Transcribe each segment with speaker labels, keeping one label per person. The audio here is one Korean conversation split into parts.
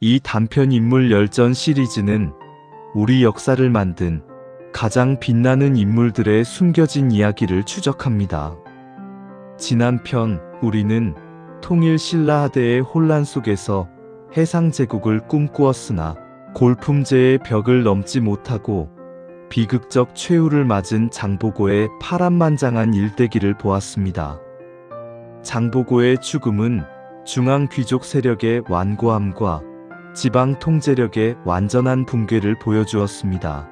Speaker 1: 이 단편 인물 열전 시리즈는 우리 역사를 만든 가장 빛나는 인물들의 숨겨진 이야기를 추적합니다. 지난 편 우리는 통일 신라하대의 혼란 속에서 해상제국을 꿈꾸었으나 골품제의 벽을 넘지 못하고 비극적 최후를 맞은 장보고의 파란만장한 일대기를 보았습니다. 장보고의 죽음은 중앙 귀족 세력의 완고함과 지방 통제력의 완전한 붕괴를 보여주었습니다.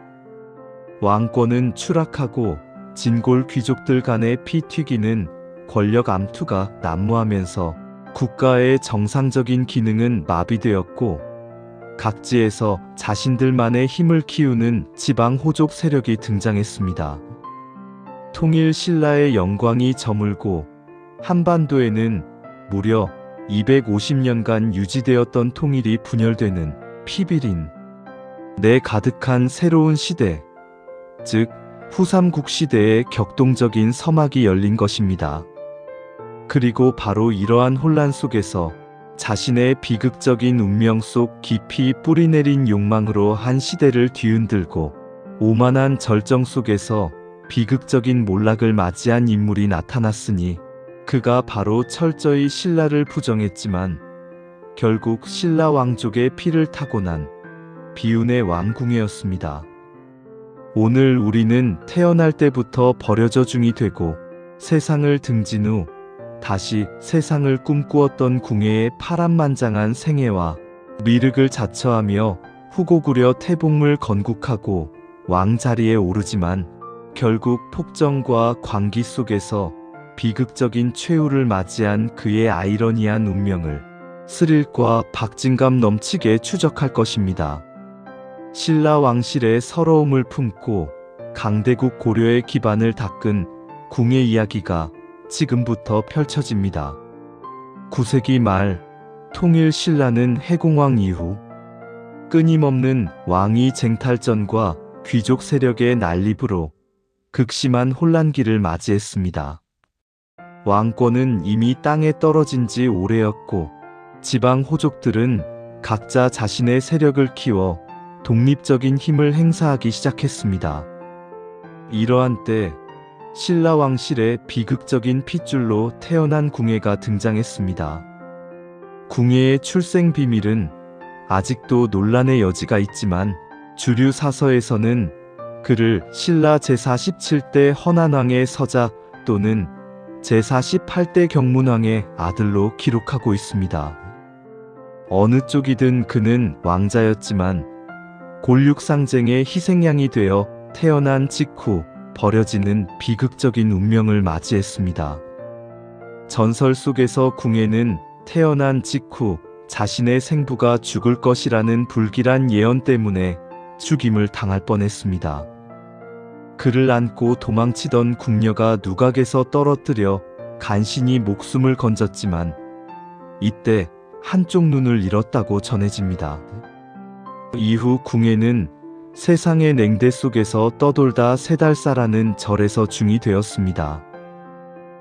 Speaker 1: 왕권은 추락하고 진골 귀족들 간의 피 튀기는 권력 암투가 난무하면서 국가의 정상적인 기능은 마비되었고 각지에서 자신들만의 힘을 키우는 지방 호족 세력이 등장했습니다. 통일 신라의 영광이 저물고 한반도에는 무려 250년간 유지되었던 통일이 분열되는 피비린 내 가득한 새로운 시대, 즉 후삼국 시대의 격동적인 서막이 열린 것입니다. 그리고 바로 이러한 혼란 속에서 자신의 비극적인 운명 속 깊이 뿌리내린 욕망으로 한 시대를 뒤흔들고 오만한 절정 속에서 비극적인 몰락을 맞이한 인물이 나타났으니 그가 바로 철저히 신라를 부정했지만 결국 신라 왕족의 피를 타고난 비운의 왕궁예였습니다. 오늘 우리는 태어날 때부터 버려져 중이 되고 세상을 등진 후 다시 세상을 꿈꾸었던 궁예의 파란만장한 생애와 미륵을 자처하며 후고구려 태복을 건국하고 왕자리에 오르지만 결국 폭정과 광기 속에서 비극적인 최후를 맞이한 그의 아이러니한 운명을 스릴과 박진감 넘치게 추적할 것입니다. 신라 왕실의 서러움을 품고 강대국 고려의 기반을 닦은 궁의 이야기가 지금부터 펼쳐집니다. 9세기 말 통일 신라는 해공황 이후 끊임없는 왕위 쟁탈전과 귀족 세력의 난립으로 극심한 혼란기를 맞이했습니다. 왕권은 이미 땅에 떨어진 지 오래였고 지방 호족들은 각자 자신의 세력을 키워 독립적인 힘을 행사하기 시작했습니다. 이러한 때 신라 왕실의 비극적인 핏줄로 태어난 궁예가 등장했습니다. 궁예의 출생 비밀은 아직도 논란의 여지가 있지만 주류 사서에서는 그를 신라 제47대 헌안왕의 서자 또는 제48대 경문왕의 아들로 기록하고 있습니다. 어느 쪽이든 그는 왕자였지만 골육상쟁의 희생양이 되어 태어난 직후 버려지는 비극적인 운명을 맞이했습니다. 전설 속에서 궁예는 태어난 직후 자신의 생부가 죽을 것이라는 불길한 예언 때문에 죽임을 당할 뻔했습니다. 그를 안고 도망치던 궁녀가 누각에서 떨어뜨려 간신히 목숨을 건졌지만 이때 한쪽 눈을 잃었다고 전해집니다. 이후 궁예는 세상의 냉대 속에서 떠돌다 3달사라는 절에서 중이 되었습니다.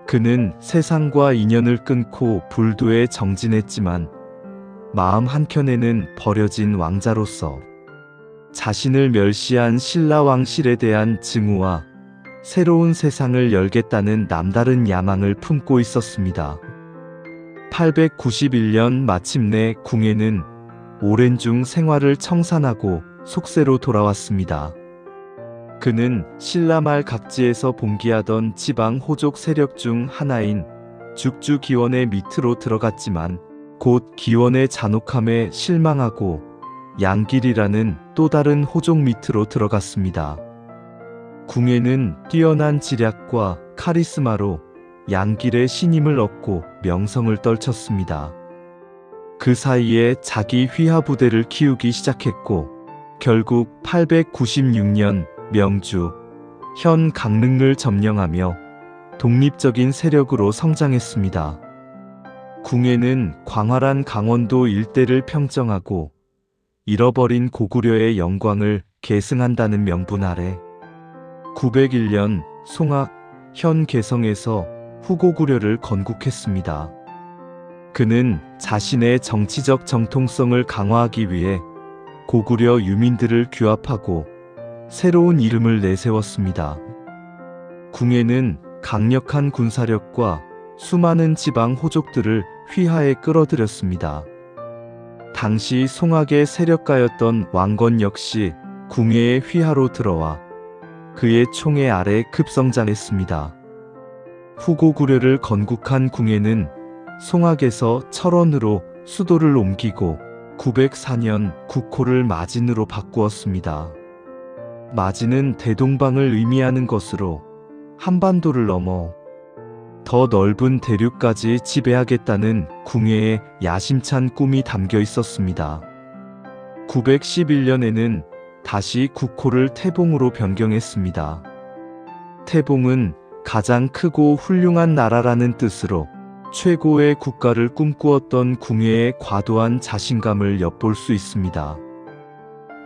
Speaker 1: 그는 세상과 인연을 끊고 불도에 정진했지만 마음 한켠에는 버려진 왕자로서 자신을 멸시한 신라 왕실에 대한 증오와 새로운 세상을 열겠다는 남다른 야망을 품고 있었습니다. 891년 마침내 궁예는 오랜 중 생활을 청산하고 속세로 돌아왔습니다. 그는 신라말 각지에서 봉기하던 지방 호족 세력 중 하나인 죽주 기원의 밑으로 들어갔지만 곧 기원의 잔혹함에 실망하고 양길이라는 또 다른 호족 밑으로 들어갔습니다. 궁예는 뛰어난 지략과 카리스마로 양길의 신임을 얻고 명성을 떨쳤습니다. 그 사이에 자기 휘하 부대를 키우기 시작했고 결국 896년 명주, 현 강릉을 점령하며 독립적인 세력으로 성장했습니다. 궁예는 광활한 강원도 일대를 평정하고 잃어버린 고구려의 영광을 계승한다는 명분 아래 901년 송악, 현 개성에서 후고구려를 건국했습니다. 그는 자신의 정치적 정통성을 강화하기 위해 고구려 유민들을 규합하고 새로운 이름을 내세웠습니다. 궁예는 강력한 군사력과 수많은 지방 호족들을 휘하에 끌어들였습니다. 당시 송악의 세력가였던 왕건 역시 궁예의 휘하로 들어와 그의 총애 아래 급성장했습니다. 후고구려를 건국한 궁예는 송악에서 철원으로 수도를 옮기고 904년 국호를 마진으로 바꾸었습니다. 마진은 대동방을 의미하는 것으로 한반도를 넘어 더 넓은 대륙까지 지배하겠다는 궁예의 야심찬 꿈이 담겨 있었습니다. 911년에는 다시 국호를 태봉으로 변경했습니다. 태봉은 가장 크고 훌륭한 나라라는 뜻으로 최고의 국가를 꿈꾸었던 궁예의 과도한 자신감을 엿볼 수 있습니다.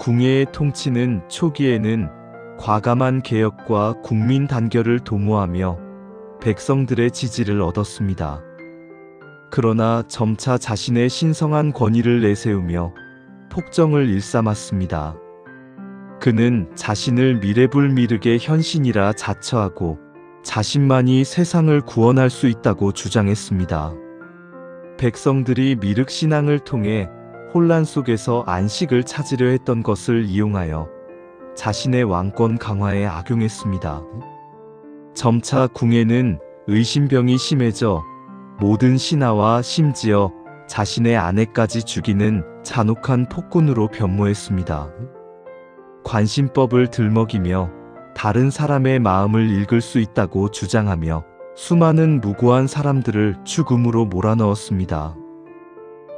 Speaker 1: 궁예의 통치는 초기에는 과감한 개혁과 국민 단결을 도모하며 백성들의 지지를 얻었습니다. 그러나 점차 자신의 신성한 권위를 내세우며 폭정을 일삼았습니다. 그는 자신을 미래불미륵의 현신이라 자처하고 자신만이 세상을 구원할 수 있다고 주장했습니다. 백성들이 미륵신앙을 통해 혼란 속에서 안식을 찾으려 했던 것을 이용하여 자신의 왕권 강화에 악용했습니다. 점차 궁예는 의심병이 심해져 모든 신하와 심지어 자신의 아내까지 죽이는 잔혹한 폭군으로 변모했습니다. 관심법을 들먹이며 다른 사람의 마음을 읽을 수 있다고 주장하며 수많은 무고한 사람들을 죽음으로 몰아넣었습니다.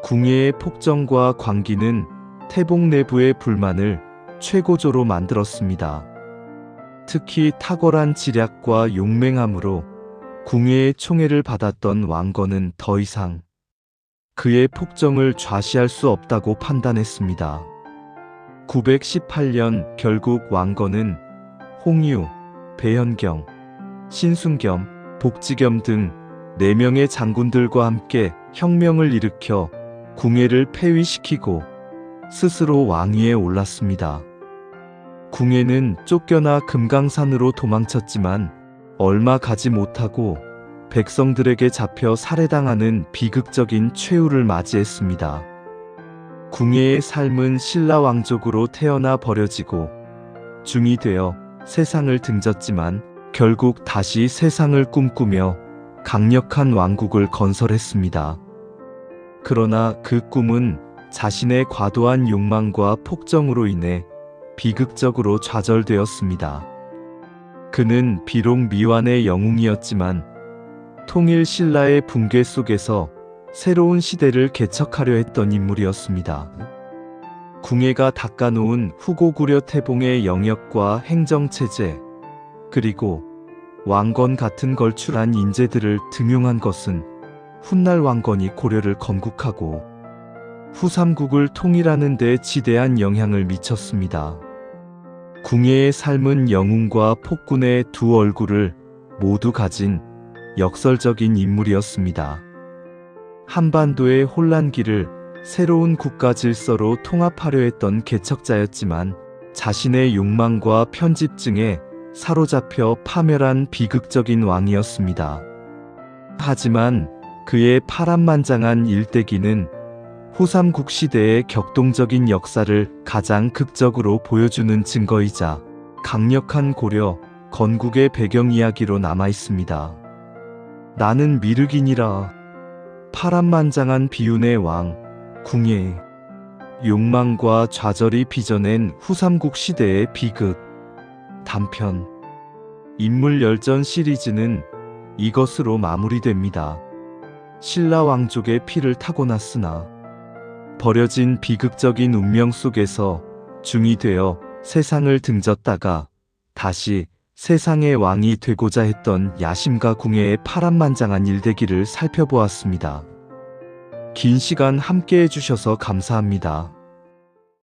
Speaker 1: 궁예의 폭정과 광기는 태봉 내부의 불만을 최고조로 만들었습니다. 특히 탁월한 지략과 용맹함으로 궁예의 총애를 받았던 왕건은 더 이상 그의 폭정을 좌시할 수 없다고 판단했습니다. 918년 결국 왕건은 홍유, 배현경, 신순겸, 복지겸 등 4명의 장군들과 함께 혁명을 일으켜 궁예를 폐위시키고 스스로 왕위에 올랐습니다. 궁예는 쫓겨나 금강산으로 도망쳤지만 얼마 가지 못하고 백성들에게 잡혀 살해당하는 비극적인 최후를 맞이했습니다. 궁예의 삶은 신라 왕족으로 태어나 버려지고 중이 되어 세상을 등졌지만 결국 다시 세상을 꿈꾸며 강력한 왕국을 건설했습니다. 그러나 그 꿈은 자신의 과도한 욕망과 폭정으로 인해 비극적으로 좌절되었습니다. 그는 비록 미완의 영웅이었지만 통일 신라의 붕괴 속에서 새로운 시대를 개척하려 했던 인물이었습니다. 궁예가 닦아놓은 후고구려 태봉의 영역과 행정체제, 그리고 왕건 같은 걸출한 인재들을 등용한 것은 훗날 왕건이 고려를 건국하고 후삼국을 통일하는 데 지대한 영향을 미쳤습니다. 궁예의 삶은 영웅과 폭군의 두 얼굴을 모두 가진 역설적인 인물이었습니다. 한반도의 혼란기를 새로운 국가 질서로 통합하려 했던 개척자였지만 자신의 욕망과 편집증에 사로잡혀 파멸한 비극적인 왕이었습니다. 하지만 그의 파란만장한 일대기는 후삼국 시대의 격동적인 역사를 가장 극적으로 보여주는 증거이자 강력한 고려, 건국의 배경이야기로 남아있습니다. 나는 미륵이니라. 파란만장한 비운의 왕, 궁예. 욕망과 좌절이 빚어낸 후삼국 시대의 비극. 단편. 인물열전 시리즈는 이것으로 마무리됩니다. 신라 왕족의 피를 타고났으나 버려진 비극적인 운명 속에서 중이 되어 세상을 등졌다가 다시 세상의 왕이 되고자 했던 야심과 궁예의 파란만장한 일대기를 살펴보았습니다. 긴 시간 함께 해주셔서 감사합니다.